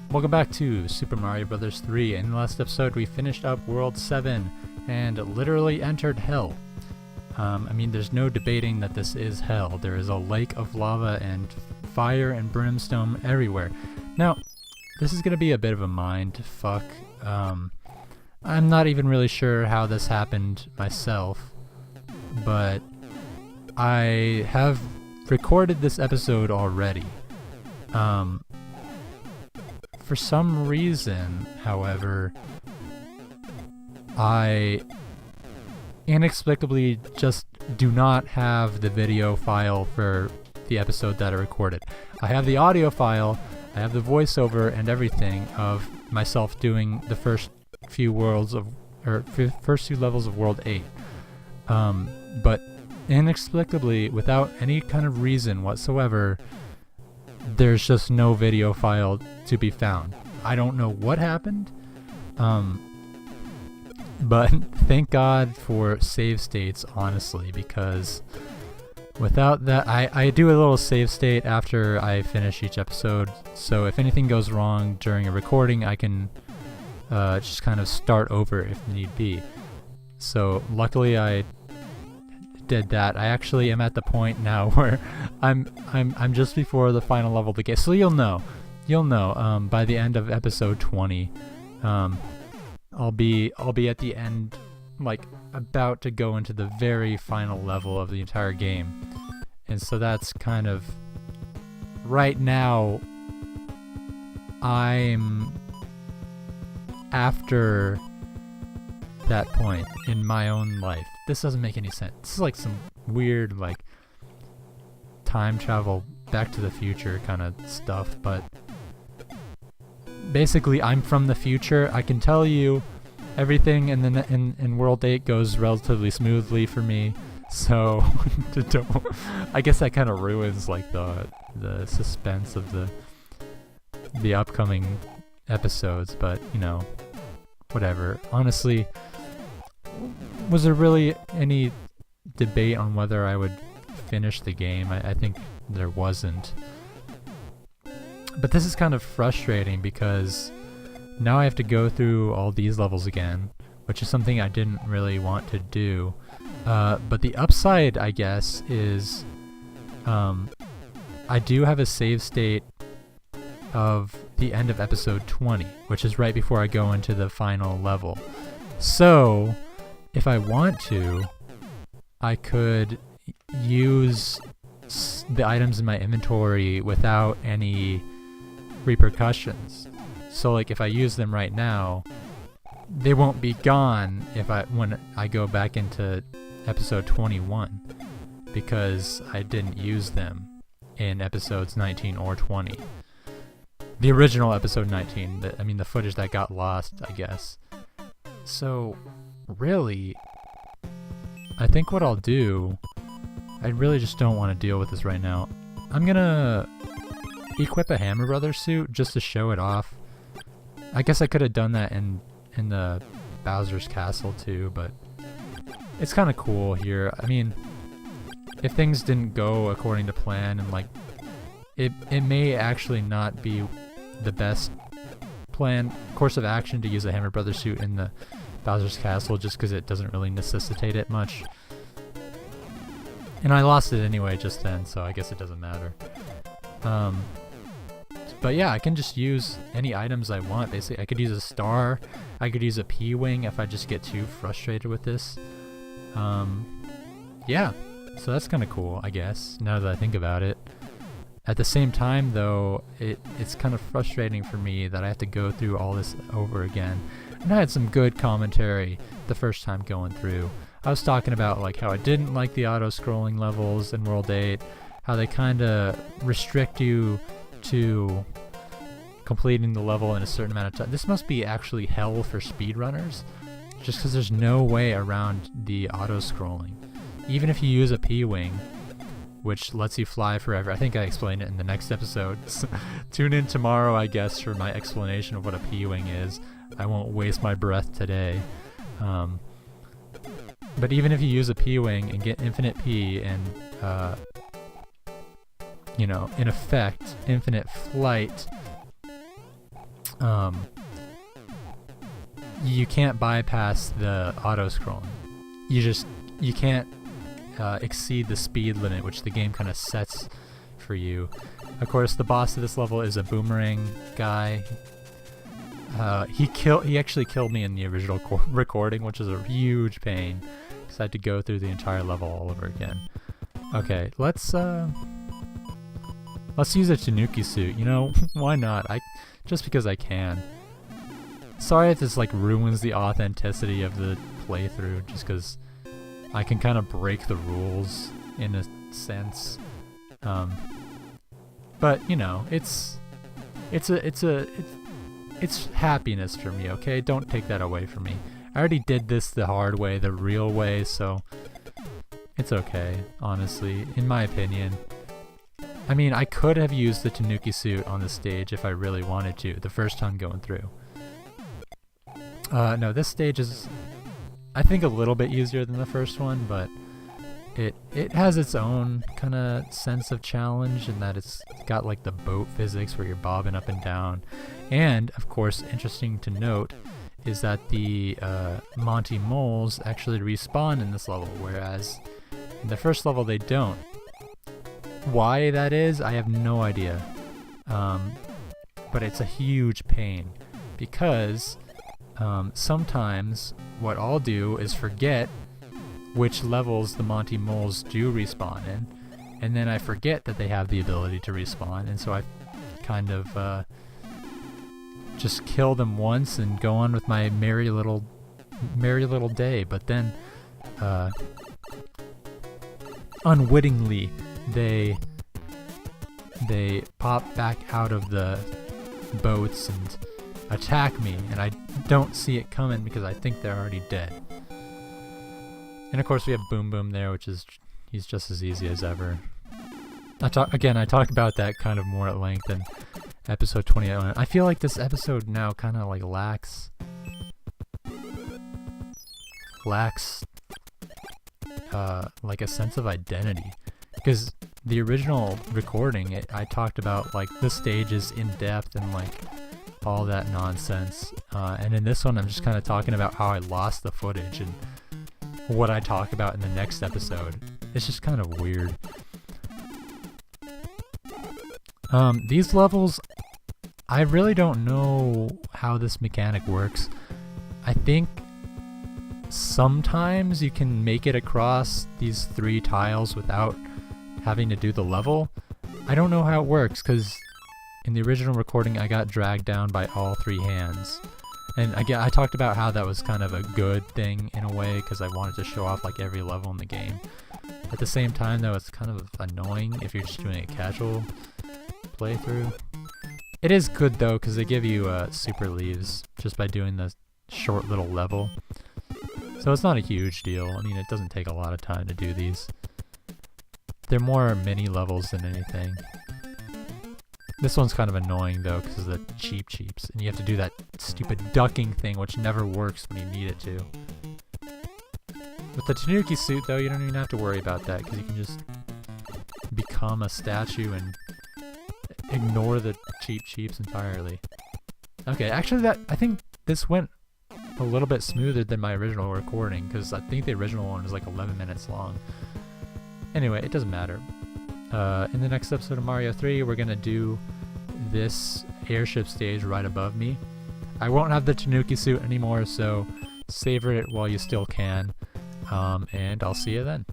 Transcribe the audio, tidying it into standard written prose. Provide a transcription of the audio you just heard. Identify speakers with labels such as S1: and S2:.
S1: Welcome back to Super Mario Bros. 3. In the last episode, we finished up World 7 and literally entered Hell. There's no debating that this is Hell. There is a lake of lava and fire and brimstone everywhere. Now, this is going to be a bit of a mind fuck. I'm not even really sure how this happened myself, but I have recorded this episode already. For some reason, however, I inexplicably just do not have the video file for the episode that I recorded. I have the audio file, I have the voiceover and everything of myself doing the first few levels of World 8. But inexplicably, without any kind of reason whatsoever, there's just no video file to be found. I don't know what happened, but thank God for save states, honestly, because without that, I do a little save state after I finish each episode, so if anything goes wrong during a recording, I can just kind of start over if need be. So luckily I did that. I actually am at the point now where I'm just before the final level of the game. So you'll know by the end of episode 20. I'll be at the end, like about to go into the very final level of the entire game. And so that's kind of right now I'm after that point in my own life. This doesn't make any sense. This is like some weird, like, time travel, Back to the Future kind of stuff, but basically I'm from the future. I can tell you everything in World 8 goes relatively smoothly for me, so I guess that kind of ruins like the suspense of the upcoming episodes, but you know, whatever. Honestly, was there really any debate on whether I would finish the game? I think there wasn't. But this is kind of frustrating because now I have to go through all these levels again, which is something I didn't really want to do. But the upside, I guess, is I do have a save state of the end of episode 20, which is right before I go into the final level. So if I want to, I could use the items in my inventory without any repercussions. So like if I use them right now, they won't be gone when I go back into episode 21, because I didn't use them in episodes 19 or 20. The original episode 19, the footage that got lost, I guess. So really, I think what I'll do, I really just don't want to deal with this right now. I'm gonna equip a Hammer Brothers suit just to show it off. I guess I could have done that in the Bowser's Castle too, but it's kind of cool here. I mean, if things didn't go according to plan, and like it may actually not be the best course of action to use a Hammer Brothers suit in the Bowser's Castle, just because it doesn't really necessitate it much. And I lost it anyway just then, so I guess it doesn't matter. But yeah, I can just use any items I want, basically. I could use a star, I could use a P-Wing if I just get too frustrated with this. Yeah, so that's kind of cool, I guess, now that I think about it. At the same time, though, it's kind of frustrating for me that I have to go through all this over again. And I had some good commentary the first time going through. I was talking about like how I didn't like the auto-scrolling levels in World 8, how they kind of restrict you to completing the level in a certain amount of time. This must be actually hell for speedrunners, just because there's no way around the auto-scrolling. Even if you use a P-Wing, which lets you fly forever. I think I explained it in the next episode. Tune in tomorrow, I guess, for my explanation of what a P-Wing is. I won't waste my breath today. But even if you use a P-Wing and get infinite P and, in effect, infinite flight, you can't bypass the auto-scrolling. You can't exceed the speed limit, which the game kind of sets for you. Of course, the boss of this level is a boomerang guy. He actually killed me in the original recording, which is a huge pain, because I had to go through the entire level all over again. Okay, let's use a Tanuki suit. You know, why not? Just because I can. Sorry if this like ruins the authenticity of the playthrough, just because I can kind of break the rules in a sense. But you know, it's happiness for me, okay? Don't take that away from me. I already did this the hard way, the real way, so it's okay, honestly, in my opinion. I mean, I could have used the Tanuki suit on the stage if I really wanted to, the first time going through. No, this stage is, I think, a little bit easier than the first one, but it has its own kind of sense of challenge in that it's got like the boat physics where you're bobbing up and down. And, of course, interesting to note is that the Monty Moles actually respawn in this level, whereas in the first level they don't. Why that is, I have no idea. But it's a huge pain because sometimes what I'll do is forget which levels the Monty Moles do respawn in, and then I forget that they have the ability to respawn, and so I kind of just kill them once and go on with my merry little day. But then unwittingly they pop back out of the boats and attack me, and I don't see it coming because I think they're already dead. And of course we have Boom Boom there, which is, he's just as easy as ever. I talk about that kind of more at length in episode 28. I feel like this episode now kind of like lacks like a sense of identity, because the original recording I talked about like the stages in depth and like all that nonsense, and in this one I'm just kind of talking about how I lost the footage and what I talk about in the next episode. It's just kind of weird. These levels, I really don't know how this mechanic works. I think sometimes you can make it across these 3 tiles without having to do the level. I don't know how it works, because in the original recording I got dragged down by all 3 hands. And again, I talked about how that was kind of a good thing in a way, because I wanted to show off like every level in the game. At the same time though, it's kind of annoying if you're just doing a casual playthrough. It is good though, because they give you super leaves just by doing the short little level. So it's not a huge deal. I mean, it doesn't take a lot of time to do these. They're more mini levels than anything. This one's kind of annoying though because of the cheeps, and you have to do that stupid ducking thing which never works when you need it to. With the Tanuki suit though, you don't even have to worry about that because you can just become a statue and ignore the cheeps entirely. Okay, actually I think this went a little bit smoother than my original recording, because I think the original one was like 11 minutes long. Anyway, it doesn't matter. In the next episode of Mario 3, we're gonna do this airship stage right above me. I won't have the Tanuki suit anymore, so savor it while you still can, and I'll see you then.